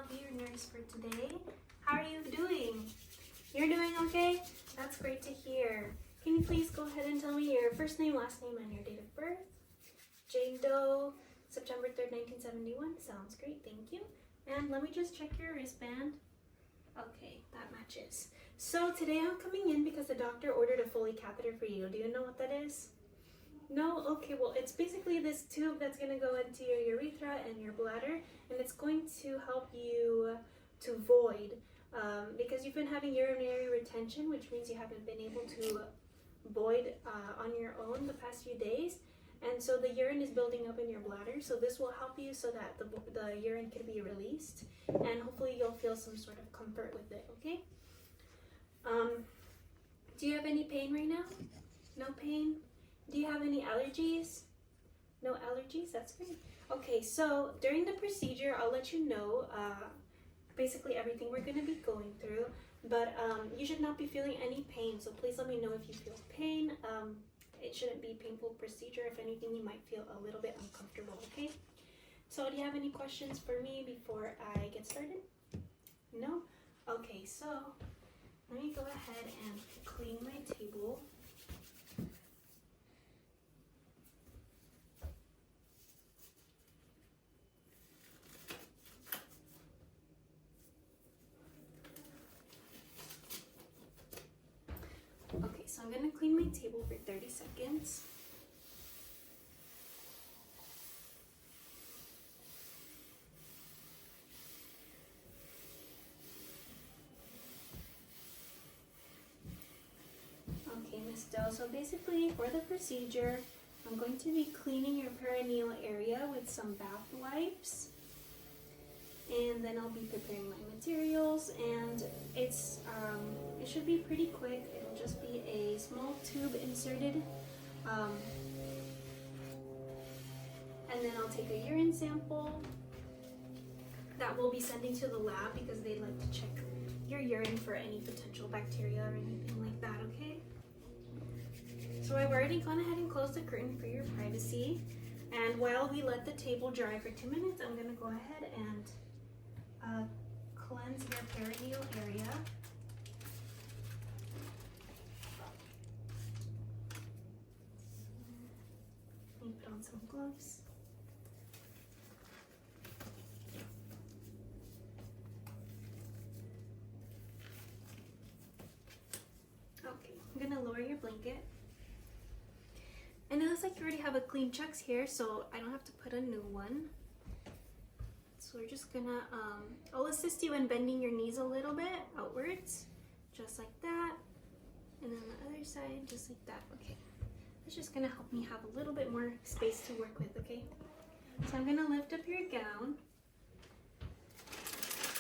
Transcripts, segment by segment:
I'll be your nurse for today. How are you doing? You're doing okay? That's great to hear. Can you please go ahead and tell me your first name, last name, and your date of birth? Jane Doe, September 3rd, 1971. Sounds great, thank you. And let me just check your wristband. Okay, that matches. So today I'm coming in because the doctor ordered a Foley catheter for you. Do you know what that is? No? Okay, well, it's basically this tube that's going to go into your urethra and your bladder, and it's going to help you to void because you've been having urinary retention, which means you haven't been able to void on your own the past few days, and so the urine is building up in your bladder. So this will help you so that the urine can be released, and hopefully you'll feel some sort of comfort with it, okay? Do you have any pain right now? No pain? Do you have any allergies? No allergies? That's great. Okay, so during the procedure, I'll let you know basically everything we're going to be going through, but you should not be feeling any pain, so please let me know if you feel pain. It shouldn't be a painful procedure. If anything, you might feel a little bit uncomfortable, okay? So do you have any questions for me before I get started? No? Okay, so let me go ahead and clean my table. Okay, so I'm going to clean my table for 30 seconds. Okay, Miss Doe, so basically for the procedure, I'm going to be cleaning your perineal area with some bath wipes. And then I'll be preparing my materials, and it should be pretty quick. It'll just be a small tube inserted, and then I'll take a urine sample that we'll be sending to the lab because they'd like to check your urine for any potential bacteria or anything like that, okay? So I've already gone ahead and closed the curtain for your privacy, and while we let the table dry for 2 minutes, I'm going to go ahead and cleanse your perineal area. Let me put on some gloves. Okay, I'm gonna lower your blanket. And it looks like you already have a clean checks here, so I don't have to put a new one. So we're just gonna, I'll assist you in bending your knees a little bit outwards, just like that. And then the other side, just like that, okay. It's just gonna help me have a little bit more space to work with, okay? So I'm gonna lift up your gown.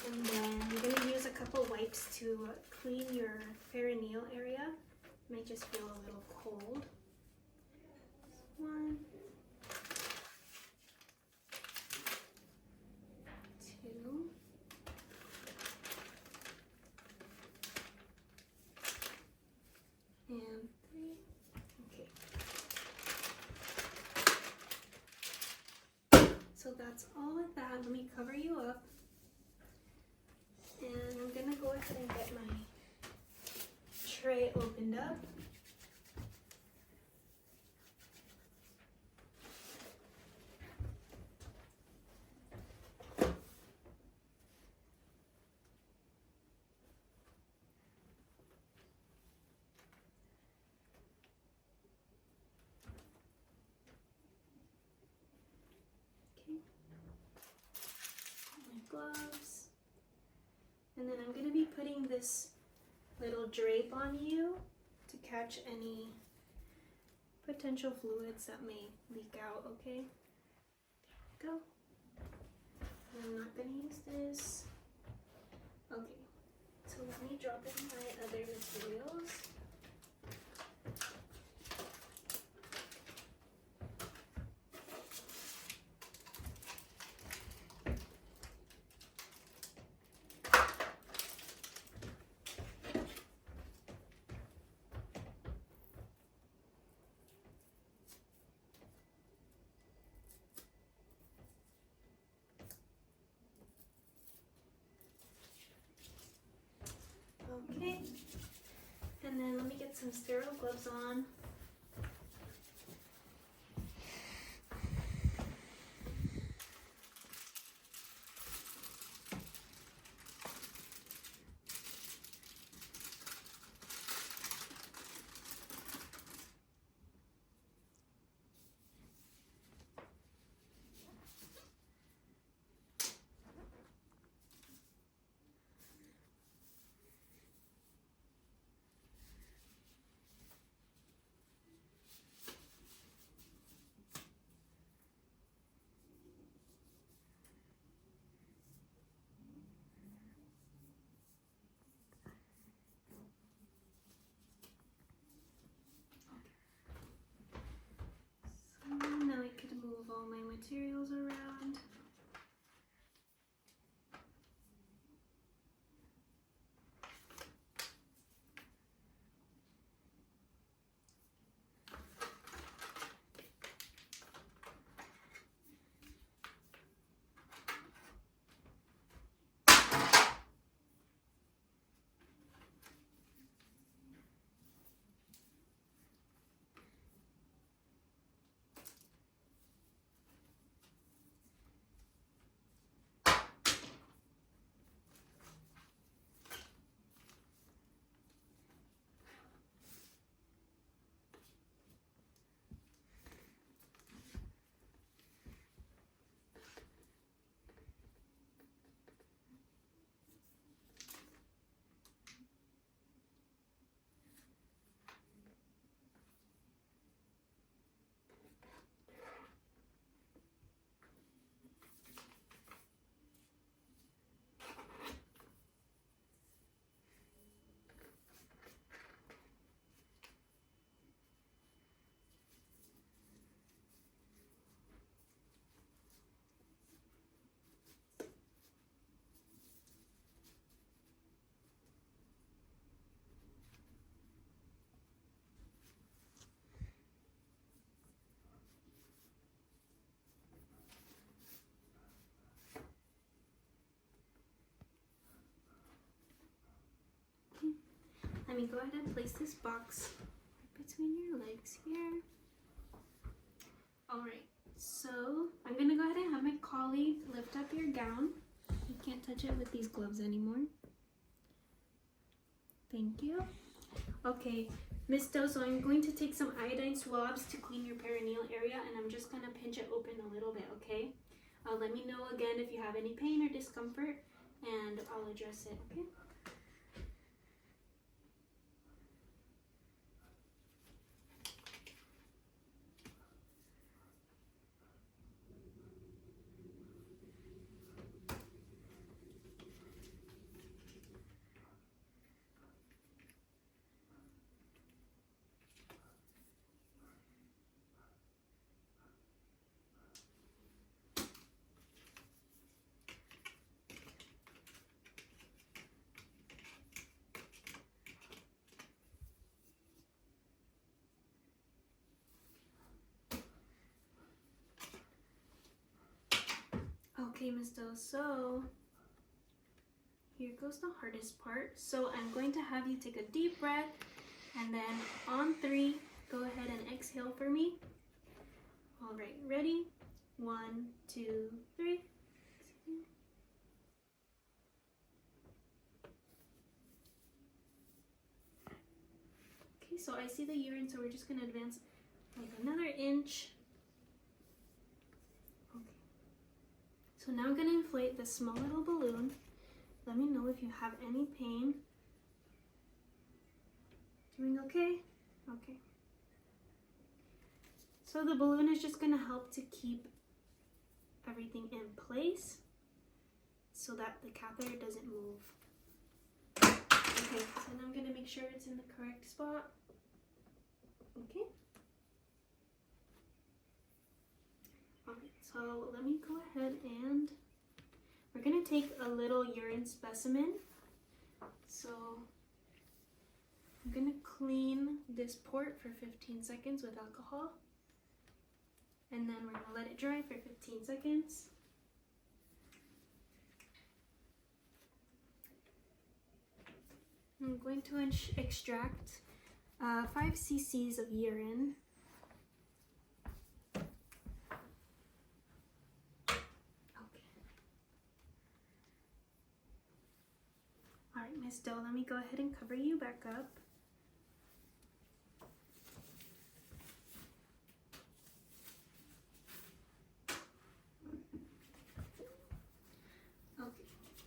And then I'm gonna use a couple wipes to clean your perineal area. It might just feel a little cold. One. And 3. Okay. So that's all of that. Let me cover you up. And I'm gonna go ahead and get my tray opened up. Gloves, and then I'm going to be putting this little drape on you to catch any potential fluids that may leak out, okay? There we go. And I'm not going to use this. Okay, so let me drop in my other materials. some sterile gloves on. Now I could move all my materials around. Let me go ahead and place this box between your legs here. Alright, so I'm gonna go ahead and have my colleague lift up your gown. You can't touch it with these gloves anymore. Thank you. Okay, Miss Doe, so I'm going to take some iodine swabs to clean your perineal area, and I'm just gonna pinch it open a little bit, okay? Let me know again if you have any pain or discomfort, and I'll address it, okay? Okay, Miss Doe, so here goes the hardest part. So I'm going to have you take a deep breath, and then on 3, go ahead and exhale for me. All right, ready? 1, 2, 3. Okay, so I see the urine, so we're just gonna advance like another inch. So now I'm going to inflate this small little balloon. Let me know if you have any pain. Doing okay? Okay. So the balloon is just going to help to keep everything in place so that the catheter doesn't move. Okay, so now I'm going to make sure it's in the correct spot. Okay. Alright, so let me go ahead and we're going to take a little urine specimen. So I'm going to clean this port for 15 seconds with alcohol. And then we're going to let it dry for 15 seconds. I'm going to extract 5 cc's of urine. Okay. All right, Miss Doe, let me go ahead and cover you back up.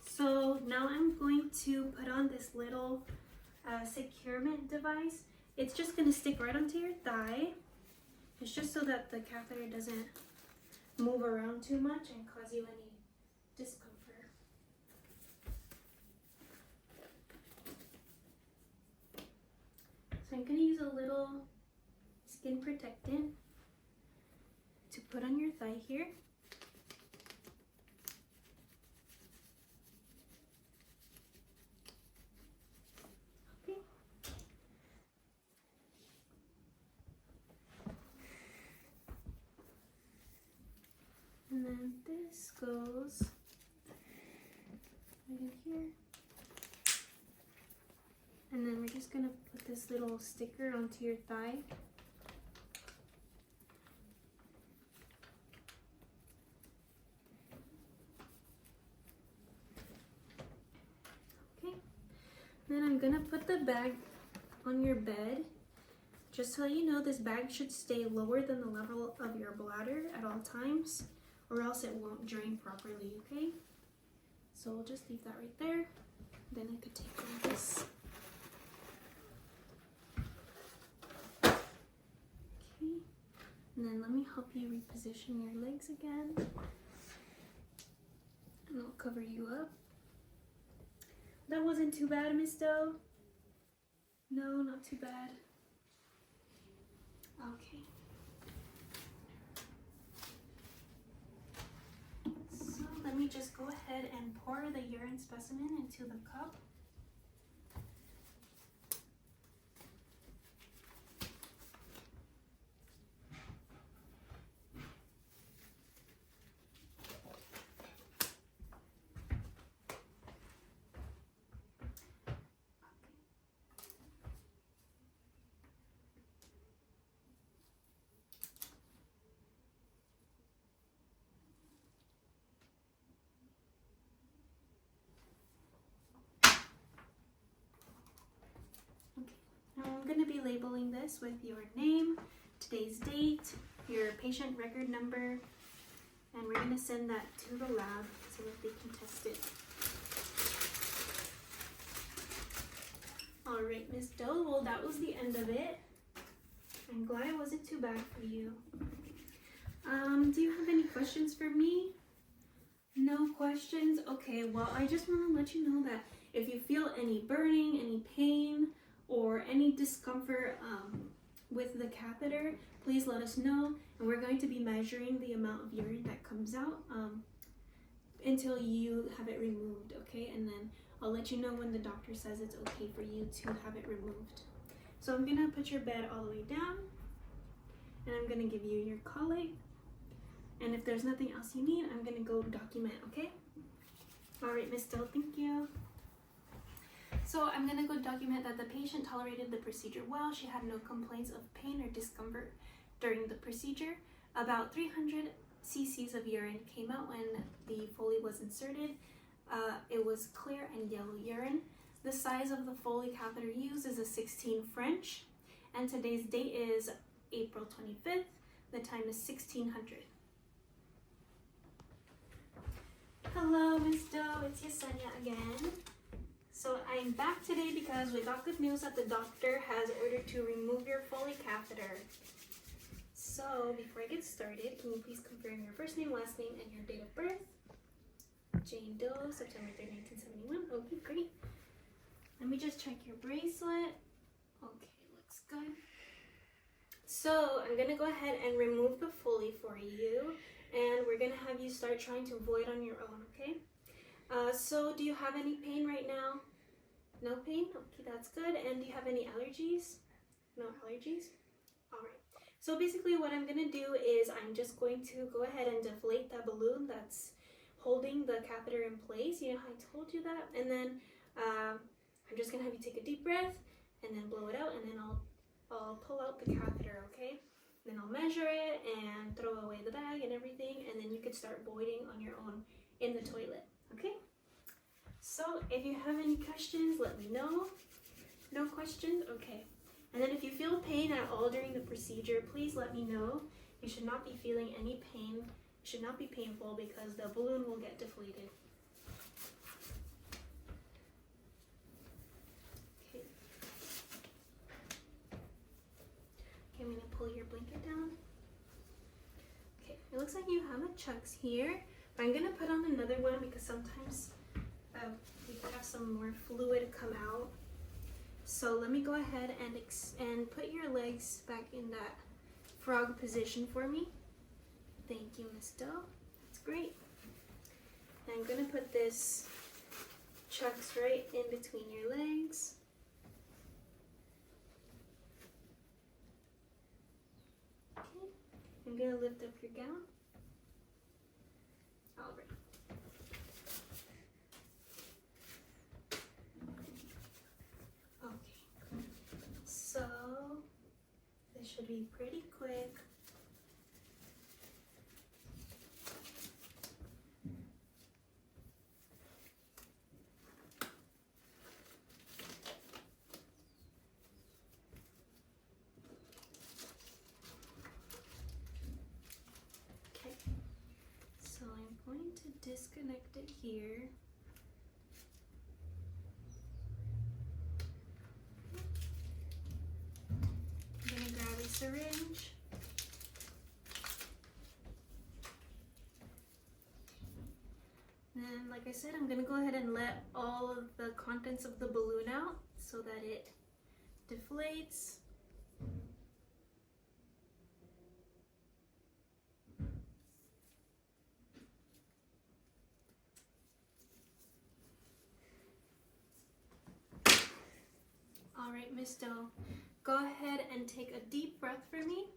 So now I'm going to put on this little securement device. It's just going to stick right onto your thigh. It's just so that the catheter doesn't move around too much and cause you any discomfort. So I'm going to use a little skin protectant to put on your thigh here. And then this goes right in here. And then we're just gonna put this little sticker onto your thigh. Okay. Then I'm gonna put the bag on your bed. Just to let you know, this bag should stay lower than the level of your bladder at all times, or else it won't drain properly, okay? So we'll just leave that right there. Then I could take all this. Okay, and then let me help you reposition your legs again. And I'll cover you up. That wasn't too bad, Miss Doe. No, not too bad. Okay. So let me just go ahead and pour the urine specimen into the cup. I'm going to be labeling this with your name, today's date, your patient record number, and we're going to send that to the lab so that they can test it. Alright, Miss Doe, well that was the end of it. I'm glad it wasn't too bad for you. Do you have any questions for me? No questions? Okay, well I just want to let you know that if you feel any burning, any pain, or any discomfort with the catheter, please let us know, and we're going to be measuring the amount of urine that comes out until you have it removed, okay? And then I'll let you know when the doctor says it's okay for you to have it removed. So I'm gonna put your bed all the way down, and I'm gonna give you your colic, and if there's nothing else you need, I'm gonna go document, okay? All right, Miss Doe, thank you. So I'm going to go document that the patient tolerated the procedure well. She had no complaints of pain or discomfort during the procedure. About 300 cc's of urine came out when the Foley was inserted. It was clear and yellow urine. The size of the Foley catheter used is a 16 French, and today's date is April 25th. The time is 1600. Hello, Miss Doe, it's Yesenia again. So I'm back today because we got good news that the doctor has ordered to remove your Foley catheter. So before I get started, can you please confirm your first name, last name, and your date of birth? Jane Doe, September 3rd, 1971. Okay, great. Let me just check your bracelet. Okay, looks good. So I'm gonna go ahead and remove the Foley for you, and we're gonna have you start trying to void on your own, okay? So do you have any pain right now? No pain? Okay, that's good. And do you have any allergies? No allergies? All right. So basically what I'm going to do is I'm just going to go ahead and deflate that balloon that's holding the catheter in place. You know how I told you that? And then I'm just going to have you take a deep breath and then blow it out, and then I'll I'll pull out the catheter, okay? Then I'll measure it and throw away the bag and everything, and then you could start voiding on your own in the toilet, okay? So if you have any questions, let me know. No questions? Okay. And then if you feel pain at all during the procedure, please let me know. You should not be feeling any pain. It should not be painful because the balloon will get deflated. Okay. Okay, I'm going to pull your blanket down. Okay, it looks like you have a chucks here. But I'm going to put on another one because sometimes we could have some more fluid come out. So let me go ahead and put your legs back in that frog position for me. Thank you, Miss Doe. That's great. And I'm going to put this chucks right in between your legs. Okay. I'm going to lift up your gown. All right. So this should be pretty quick. Okay, so I'm going to disconnect it here. Syringe. Then, like I said, I'm going to go ahead and let all of the contents of the balloon out so that it deflates. All right, Miss Doe. Go ahead and take a deep breath for me.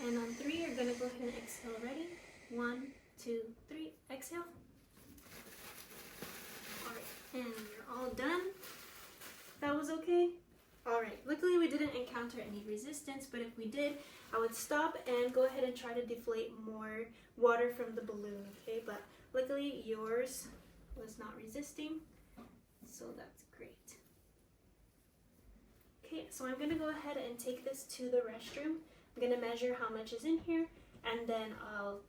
And on 3, you're going to go ahead and exhale. Ready? 1, 2, 3. Exhale. All right, and you're all done. That was okay? All right, luckily we didn't encounter any resistance, but if we did, I would stop and go ahead and try to deflate more water from the balloon, okay? But luckily yours was not resisting, so that's great. Okay, so I'm going to go ahead and take this to the restroom. I'm going to measure how much is in here, and then I'll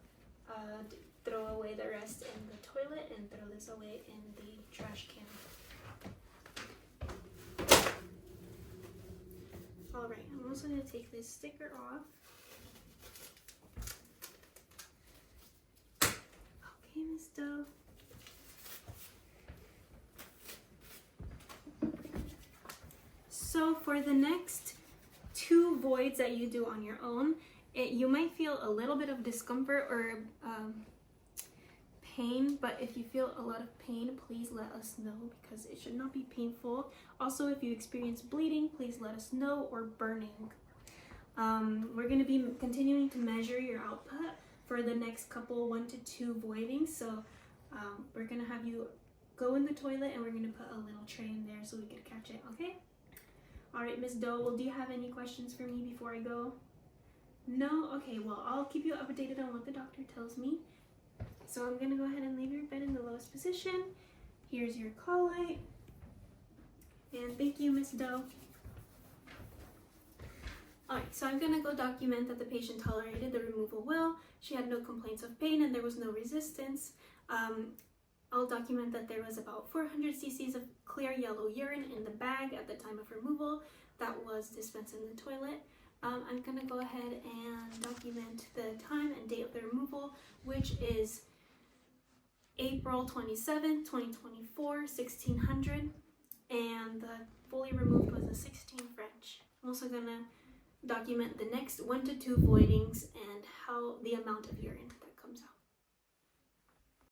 throw away the rest in the toilet and throw this away in the trash can. Alright, I'm also going to take this sticker off. Okay, Miss Doe. So for the next 2 voids that you do on your own, you might feel a little bit of discomfort or pain, but if you feel a lot of pain, please let us know because it should not be painful. Also, if you experience bleeding, please let us know, or burning. We're going to be continuing to measure your output for the next couple 1 to 2 voidings. So we're going to have you go in the toilet and we're going to put a little tray in there so we can catch it, okay? All right, Miss Doe, well, do you have any questions for me before I go? No? Okay, well, I'll keep you updated on what the doctor tells me. So I'm going to go ahead and leave your bed in the lowest position. Here's your call light. And thank you, Miss Doe. Alright, so I'm going to go document that the patient tolerated the removal well. She had no complaints of pain and there was no resistance. I'll document that there was about 400 cc's of clear yellow urine in the bag at the time of removal that was dispensed in the toilet. I'm going to go ahead and document the time and date of the removal, which is April 27, 2024, 1600, and the fully removed was a 16 French. I'm also going to document the next 1 to 2 voidings and how the amount of urine